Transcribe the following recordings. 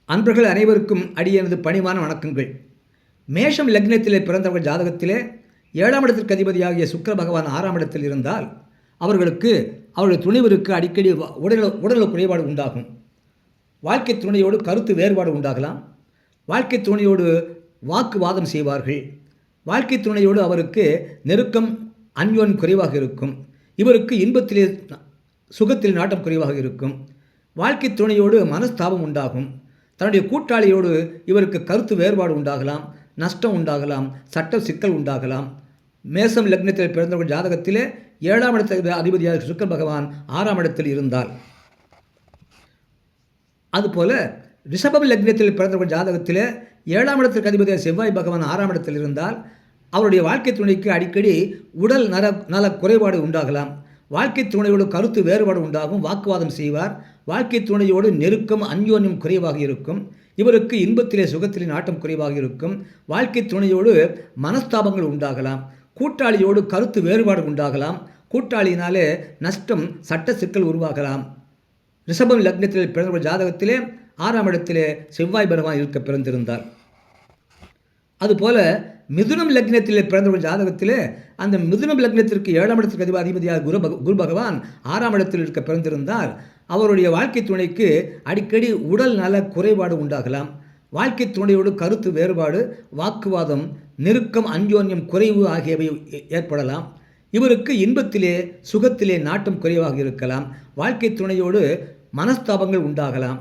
அன்பர்கள் அனைவருக்கும் அடியனது பணிவான வணக்கங்கள். மேஷம் லக்னத்திலே பிறந்தவர்கள் ஜாதகத்திலே 7ஆம் இடத்திற்கு அதிபதியாகிய சுக்கிர பகவான் 6ஆம் இடத்தில் இருந்தால் அவர்களுக்கு அவருடைய துணைவருக்கு அடிக்கடி உடல்நல குறைபாடு உண்டாகும். வாழ்க்கை துணையோடு கருத்து வேறுபாடு உண்டாகலாம். வாழ்க்கை துணையோடு வாக்குவாதம் செய்வார்கள். வாழ்க்கை துணையோடு அவருக்கு நெருக்கம் அந்யோன்யம் குறைவாக இருக்கும். இவருக்கு இன்பத்திலே சுகத்தில் நாட்டம் குறைவாக இருக்கும். வாழ்க்கை துணையோடு மனஸ்தாபம் உண்டாகும். தன்னுடைய கூட்டாளியோடு இவருக்கு கருத்து வேறுபாடு உண்டாகலாம், நஷ்டம் உண்டாகலாம், சட்ட சிக்கல் உண்டாகலாம். மேசம் லக்னத்தில் பிறந்தவர்கள் ஜாதகத்திலே 7ஆம் இடத்தில் அதிபதியாக சுக்கிர பகவான் 6ஆம் இடத்தில் இருந்தால், அதுபோல ரிஷபம் லக்னத்தில் பிறந்தவர்கள் ஜாதகத்திலே 7ஆம் இடத்திற்கு அதிபதியாக செவ்வாய் பகவான் 6ஆம் இடத்தில் இருந்தால் அவருடைய வாழ்க்கை துணைக்கு அடிக்கடி உடல் நல குறைபாடு உண்டாகலாம். வாழ்க்கை துணையோடு கருத்து வேறுபாடு உண்டாகும். வாக்குவாதம் செய்வார். வாழ்க்கை துணையோடு நெருக்கம் அந்யோன்யம் குறைவாக இருக்கும். இவருக்கு இன்பத்திலே சுகத்திலே நாட்டம் குறைவாக இருக்கும். வாழ்க்கை துணையோடு மனஸ்தாபங்கள் உண்டாகலாம். கூட்டாளியோடு கருத்து வேறுபாடு உண்டாகலாம். கூட்டாளியினாலே நஷ்டம் சட்ட சிக்கல் உருவாகலாம். ரிஷபம் லக்னத்தில் பிறந்த ஜாதகத்திலே 6ஆம் இடத்திலே செவ்வாய் பகவான் இருக்க பிறந்திருந்தார். அதுபோல மிதுனம் லக்னத்தில் பிறந்தவர்கள் ஜாதகத்திலே அந்த மிதுனம் லக்னத்திற்கு 7ஆம் இடத்திற்கு அதிபதியாக குரு பகவான் 6ஆம் இடத்தில் இருக்க பிறந்திருந்தால் அவருடைய வாழ்க்கை துணைக்கு அடிக்கடி உடல் நல குறைபாடு உண்டாகலாம். வாழ்க்கை துணையோடு கருத்து வேறுபாடு, வாக்குவாதம், நெருக்கம் அந்யோன்யம் குறைவு ஆகியவை ஏற்படலாம். இவருக்கு இன்பத்திலே சுகத்திலே நாட்டம் குறைவாக இருக்கலாம். வாழ்க்கை துணையோடு மனஸ்தாபங்கள் உண்டாகலாம்.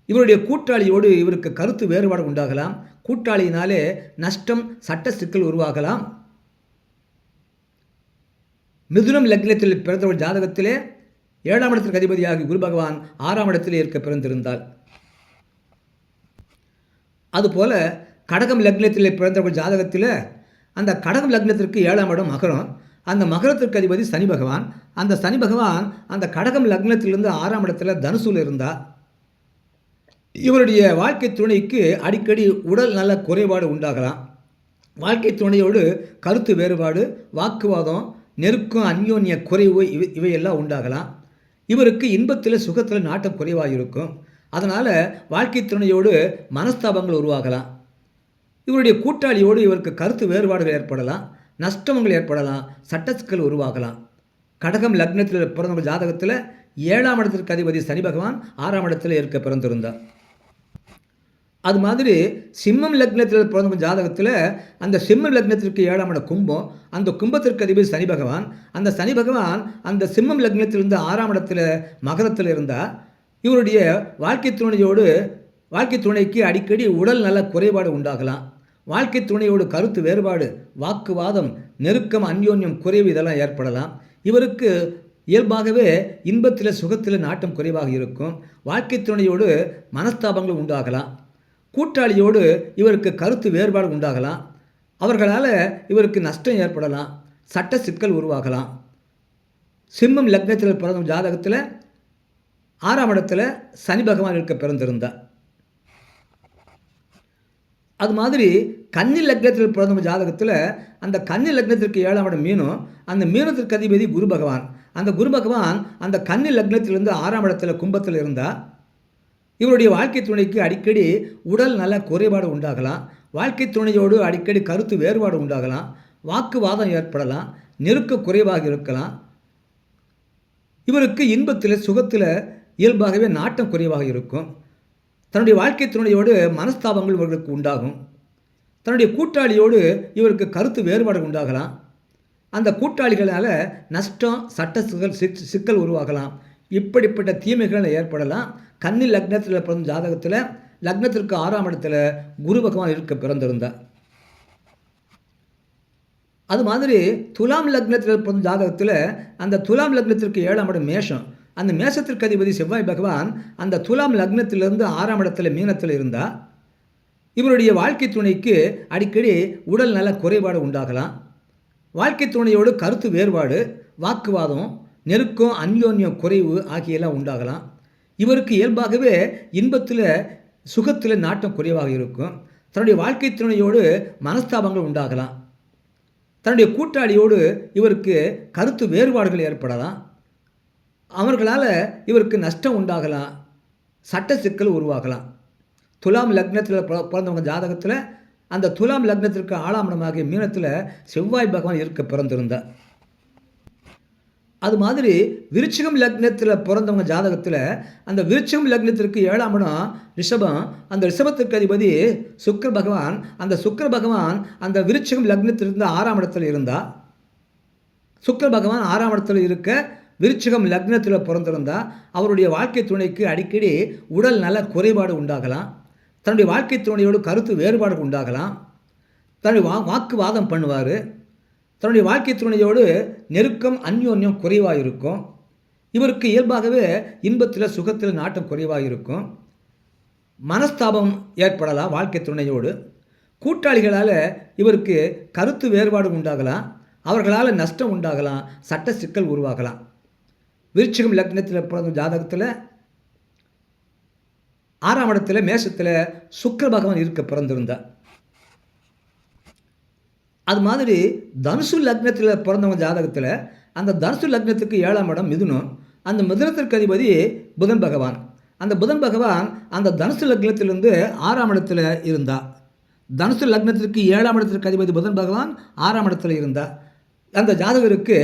இவருடைய கூட்டாளியோடு இவருக்கு கருத்து வேறுபாடு உண்டாகலாம். கூட்டாளியினாலே நஷ்டம் சட்ட சிக்கல் உருவாகலாம். மிதுனம் லக்னத்தில் பிறந்தவர்கள் ஜாதகத்திலே 7ஆம் இடத்திற்கு அதிபதியாகி குரு பகவான் 6ஆம் இடத்திலே இருக்க பிறந்திருந்தால், அதுபோல கடகம் லக்னத்தில் பிறந்தவர்கள் ஜாதகத்தில் அந்த கடகம் லக்னத்திற்கு 7ஆம் இடம் மகரம். அந்த மகரத்திற்கு அதிபதி சனி பகவான். அந்த சனி பகவான் அந்த கடகம் லக்னத்திலிருந்து 6ஆம் இடத்துல தனுசூல் இருந்தார். இவருடைய வாழ்க்கை துணைக்கு அடிக்கடி உடல் நல குறைபாடு உண்டாகலாம். வாழ்க்கை துணையோடு கருத்து வேறுபாடு, வாக்குவாதம், நெருக்கம் அந்யோன்ய குறைவு இவையெல்லாம் உண்டாகலாம். இவருக்கு இன்பத்தில் சுகத்தில் நாட்டம் குறைவாக இருக்கும். அதனால் வாழ்க்கை துணையோடு மனஸ்தாபங்கள் உருவாகலாம். இவருடைய கூட்டாளியோடு இவருக்கு கருத்து வேறுபாடுகள் ஏற்படலாம். நஷ்டங்கள் ஏற்படலாம். சட்ட சிக்கல் உருவாகலாம். கடகம் லக்னத்தில் பிறந்த ஜாதகத்தில் 7ஆம் இடத்திற்கு அதிபதி சனி பகவான் 6ஆம் இடத்தில் இருக்க பிறந்திருந்தார். அது மாதிரி சிம்மம் லக்னத்தில் பிறந்த ஜாதகத்தில் அந்த சிம்மம் லக்னத்திற்கு 7ஆம் இடம் கும்பம். அந்த கும்பத்திற்கு அதிபதி சனி பகவான். அந்த சனி பகவான் அந்த சிம்மம் லக்னத்திலிருந்து 6ஆம் இடத்துல மகரத்தில் இருந்தால் இவருடைய வாழ்க்கை துணைக்கு அடிக்கடி உடல் நல குறைபாடு உண்டாகலாம். வாழ்க்கை துணையோடு கருத்து வேறுபாடு, வாக்குவாதம், நெருக்கம் அந்யோன்யம் குறைவு இதெல்லாம் ஏற்படலாம். இவருக்கு இயல்பாகவே இன்பத்தில் சுகத்தில் நாட்டம் குறைவாக இருக்கும். வாழ்க்கை துணையோடு மனஸ்தாபங்கள் உண்டாகலாம். கூட்டாளியோடு இவருக்கு கருத்து வேறுபாடு உண்டாகலாம். அவர்களால் இவருக்கு நஷ்டம் ஏற்படலாம். சட்ட சிக்கல் உருவாகலாம். சிம்மம் லக்னத்தில் பிறந்த ஜாதகத்தில் 6ஆம் இடத்துல சனி பகவான் இருக்க பிறந்திருந்தார். அது மாதிரி கன்னி லக்னத்தில் பிறந்த ஜாதகத்தில் அந்த கன்னி லக்னத்திற்கு 7ஆம் இடம் மீனம். அந்த மீனத்திற்கு அதிபதி குரு பகவான். அந்த குரு பகவான் அந்த கன்னி லக்னத்திலிருந்து 6ஆம் இடத்துல கும்பத்தில் இருந்தால் இவருடைய வாழ்க்கை துணைக்கு அடிக்கடி உடல் நல குறைபாடு உண்டாகலாம். வாழ்க்கை துணையோடு அடிக்கடி கருத்து வேறுபாடு உண்டாகலாம். வாக்குவாதம் ஏற்படலாம். நெருக்க குறைவாக இருக்கலாம். இவருக்கு இன்பத்தில் சுகத்தில் இயல்பாகவே நாட்டம் குறைவாக இருக்கும். தன்னுடைய வாழ்க்கை துணையோடு மனஸ்தாபங்கள் இவர்களுக்கு உண்டாகும். தன்னுடைய கூட்டாளியோடு இவருக்கு கருத்து வேறுபாடு உண்டாகலாம். அந்த கூட்டாளிகளால் நஷ்டம் சட்ட சிக்கல் உருவாகலாம். இப்படிப்பட்ட தீமைகள் ஏற்படலாம். கன்னி லக்னத்தில் பிறந்த ஜாதகத்தில் லக்னத்திற்கு 6ஆம் இடத்துல குரு பகவான் இருக்க பிறந்திருந்தார். அது மாதிரி துலாம் லக்னத்தில் பிறந்த ஜாதகத்தில் அந்த துலாம் லக்னத்திற்கு 7ஆம் இடம் மேஷம். அந்த மேஷத்திற்கு அதிபதி செவ்வாய் பகவான் அந்த துலாம் லக்னத்திலிருந்து 6ஆம் இடத்துல மீனத்தில் இருந்தால் இவருடைய வாழ்க்கை துணைக்கு அடிக்கடி உடல் நல குறைபாடு உண்டாகலாம். வாழ்க்கை துணையோடு கருத்து வேறுபாடு, வாக்குவாதம், நெருக்கம் அந்யோன்யம் குறைவு ஆகியெல்லாம் உண்டாகலாம். இவருக்கு இயல்பாகவே இன்பத்தில் சுகத்தில் நாட்டம் குறைவாக இருக்கும். தன்னுடைய வாழ்க்கை துணையோடு மனஸ்தாபங்கள் உண்டாகலாம். தன்னுடைய கூட்டாளியோடு இவருக்கு கருத்து வேறுபாடுகள் ஏற்படலாம். அவர்களால் இவருக்கு நஷ்டம் உண்டாகலாம். சட்ட சிக்கல் உருவாகலாம். துலாம் லக்னத்தில் பிறந்தவங்க ஜாதகத்தில் அந்த துலாம் லக்னத்திற்கு 6ஆம் இடமாகிய மீனத்தில் செவ்வாய் பகவான் இருக்க பிறந்திருந்தார். அது மாதிரி விருச்சிகம் லக்னத்தில் பிறந்தவங்க ஜாதகத்தில் அந்த விருச்சிகம் லக்னத்திற்கு 7ஆம் இடம் ரிஷபம். அந்த ரிஷபத்திற்கு அதிபதி சுக்கிர பகவான். அந்த சுக்கிர பகவான் அந்த விருச்சிகம் லக்னத்திலிருந்து 6ஆம் இடத்தில் இருந்தால், சுக்கிர பகவான் 6ஆம் இடத்தில் இருக்க விருச்சிகம் லக்னத்தில் பிறந்திருந்தால் அவருடைய வாழ்க்கை துணைக்கு அடிக்கடி உடல் நல குறைபாடு உண்டாகலாம். தன்னுடைய வாழ்க்கை துணையோடு கருத்து வேறுபாடு உண்டாகலாம். தன்னுடைய வாக்குவாதம் பண்ணுவார். தன்னுடைய வாழ்க்கை துணையோடு நெருக்கம் அந்யோன்யம் குறைவாக இருக்கும். இவருக்கு இயல்பாகவே இன்பத்தில் சுகத்தில் நாட்டம் குறைவாக இருக்கும். மனஸ்தாபம் ஏற்படலாம் வாழ்க்கை துணையோடு. கூட்டாளிகளால் இவருக்கு கருத்து வேறுபாடு உண்டாகலாம். அவர்களால் நஷ்டம் உண்டாகலாம். சட்ட சிக்கல் உருவாகலாம். விருச்சிகம் லக்னத்தில் பிறந்த ஜாதகத்தில் 6ஆம் இடத்துல மேஷத்தில் சுக்கிர பகவான் இருக்க பிறந்திருந்தார். அது மாதிரி தனுசு லக்னத்தில் பிறந்தவங்க ஜாதகத்தில் அந்த தனுசு லக்னத்துக்கு 7ஆம் இடம் மிதுனம். அந்த மிதுனத்திற்கு அதிபதி புதன் பகவான். அந்த புதன் பகவான் அந்த தனுசு லக்னத்திலிருந்து 6ஆம் இடத்துல இருந்தார். தனுசு லக்னத்திற்கு 7ஆம் இடத்திற்கு அதிபதி புதன் பகவான் 6ஆம் இடத்துல இருந்தார். அந்த ஜாதகருக்கு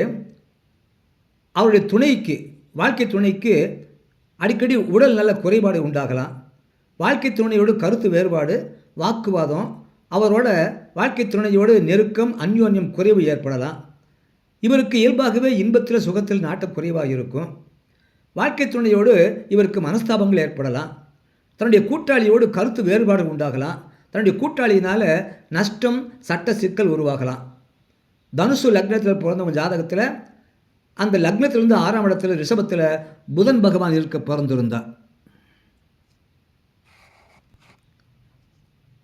அவருடைய துணைக்கு வாழ்க்கை துணைக்கு அடிக்கடி உடல் நல குறைபாடு உண்டாகலாம். வாழ்க்கை துணையோடு கருத்து வேறுபாடு, வாக்குவாதம், அவரோட வாழ்க்கை துணையோடு நெருக்கம் அந்யோன்யம் குறைவு ஏற்படலாம். இவருக்கு இயல்பாகவே இன்பத்தில் சுகத்தில் நாட்டம் குறைவாக இருக்கும். வாழ்க்கை துணையோடு இவருக்கு மனஸ்தாபங்கள் ஏற்படலாம். தன்னுடைய கூட்டாளியோடு கருத்து வேறுபாடு உண்டாகலாம். தன்னுடைய கூட்டாளியினால் நஷ்டம் சட்ட சிக்கல் உருவாகலாம். தனுசு லக்னத்தில் பிறந்தவங்க ஜாதகத்தில் அந்த லக்னத்திலிருந்து 6ஆம் இடத்துல ரிஷபத்தில் புதன் பகவான் இருக்க பிறந்திருந்தார்.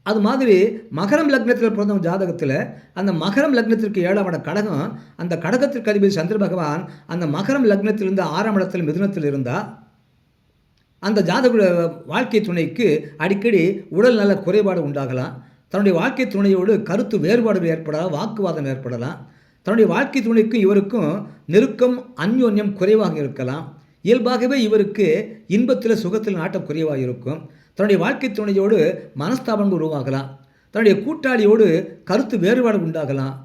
அது மாதிரி மகரம் லக்னத்தில் பிறந்தவங்க ஜாதகத்தில் அந்த மகரம் லக்னத்திற்கு 7ஆம் இடம் கடகம். அந்த கடகத்திற்கு அதிபதி சந்திர பகவான் அந்த மகரம் லக்னத்திலிருந்து 6ஆம் இடத்தில் மிதுனத்தில் இருந்தால் அந்த ஜாதக வாழ்க்கை துணைக்கு அடிக்கடி உடல் நல குறைபாடு உண்டாகலாம். தன்னுடைய வாழ்க்கை துணையோடு கருத்து வேறுபாடுகள் ஏற்படலாம். வாக்குவாதம் ஏற்படலாம். தன்னுடைய வாழ்க்கை துணைக்கும் இவருக்கும் நெருக்கம் அந்யோன்யம் குறைவாக இருக்கலாம். இயல்பாகவே இவருக்கு இன்பத்தில் சுகத்தில் நாட்டம் குறைவாக இருக்கும். தன்னுடைய வாழ்க்கை துணையோடு மனஸ்தாபங்கள் உருவாகலாம். தன்னுடைய கூட்டாளியோடு கருத்து வேறுபாடு உண்டாகலாம்.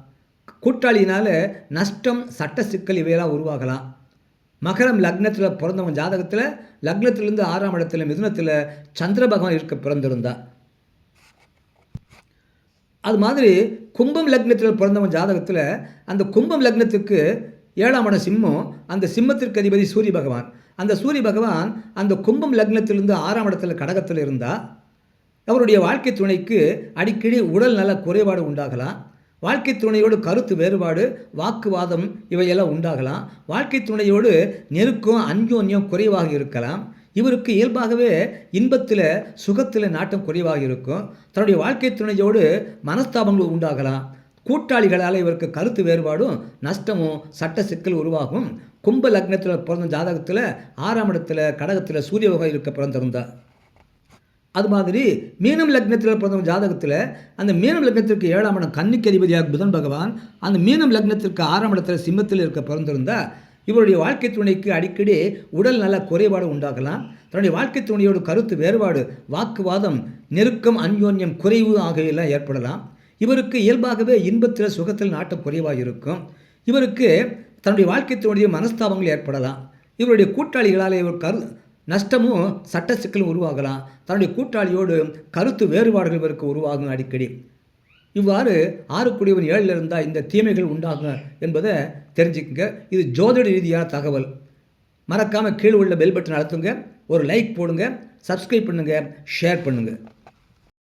கூட்டாளியினால் நஷ்டம் சட்ட சிக்கல் இவையெல்லாம் உருவாகலாம். மகரம் லக்னத்தில் பிறந்தவங்க ஜாதகத்தில் லக்னத்திலிருந்து 6ஆம் இடத்துல மிதுனத்தில் சந்திர பகவான் இருக்க பிறந்திருந்தார். அது மாதிரி கும்பம் லக்னத்தில் பிறந்தவன் ஜாதகத்தில் அந்த கும்பம் லக்னத்துக்கு 7ஆம் இடம் சிம்மம். அந்த சிம்மத்திற்கு அதிபதி சூரிய பகவான். அந்த சூரிய பகவான் அந்த கும்பம் லக்னத்திலிருந்து 6ஆம் இடத்துல கடகத்தில் இருந்தால் அவருடைய வாழ்க்கை துணைக்கு அடிக்கடி உடல் நல குறைபாடு உண்டாகலாம். வாழ்க்கை துணையோடு கருத்து வேறுபாடு, வாக்குவாதம் இவையெல்லாம் உண்டாகலாம். வாழ்க்கை துணையோடு நெருக்கம் அந்யோன்யம் குறைவாக இருக்கலாம். இவருக்கு இயல்பாகவே இன்பத்தில் சுகத்தில் நாட்டம் குறைவாக இருக்கும். தன்னுடைய வாழ்க்கை துணையோடு மனஸ்தாபங்கள் உண்டாகலாம். கூட்டாளிகளால் இவருக்கு கருத்து வேறுபாடும் நஷ்டமும் சட்ட சிக்கல் உருவாகும். கும்ப லக்னத்தில் பிறந்த ஜாதகத்தில் 6ஆம் இடத்துல கடகத்தில் சூரிய பகவான் இருக்க பிறந்திருந்தார். அது மாதிரி மீனம் லக்னத்தில் பிறந்த ஜாதகத்தில் அந்த மீனம் லக்னத்திற்கு 7ஆம் இடம் கன்னிக்கு அதிபதியாக புதன் பகவான். அந்த மீனம் லக்னத்திற்கு 6ஆம் இடத்துல சிம்மத்தில் இருக்க பிறந்திருந்தால் இவருடைய வாழ்க்கை துணைக்கு அடிக்கடி உடல் நல குறைபாடு உண்டாகலாம். தன்னுடைய வாழ்க்கை துணையோடு கருத்து வேறுபாடு, வாக்குவாதம், நெருக்கம் அந்யோன்யம் குறைவு ஆகியெல்லாம் ஏற்படலாம். இவருக்கு இயல்பாகவே இன்பத்தில் சுகத்தில் நாட்டம் குறைவாக இருக்கும். இவருக்கு தன்னுடைய வாழ்க்கை துணைய மனஸ்தாபங்கள் ஏற்படலாம். இவருடைய கூட்டாளிகளால் இவர் நஷ்டமும் சட்ட சிக்கலும் உருவாகலாம். தன்னுடைய கூட்டாளியோடு கருத்து வேறுபாடுகள் இவருக்கு உருவாகும் அடிக்கடி. இவ்வாறு 6 கூடியவன் 7ல் இருந்தால் இந்த தீமைகள் உண்டாகும் என்பதை தெரிஞ்சுக்குங்க. இது ஜோதிட ரீதியான தகவல். மறக்காமல் கீழே உள்ள பெல் பட்டன் அழுத்துங்க, ஒரு லைக் போடுங்க, சப்ஸ்கிரைப் பண்ணுங்கள், ஷேர் பண்ணுங்கள்.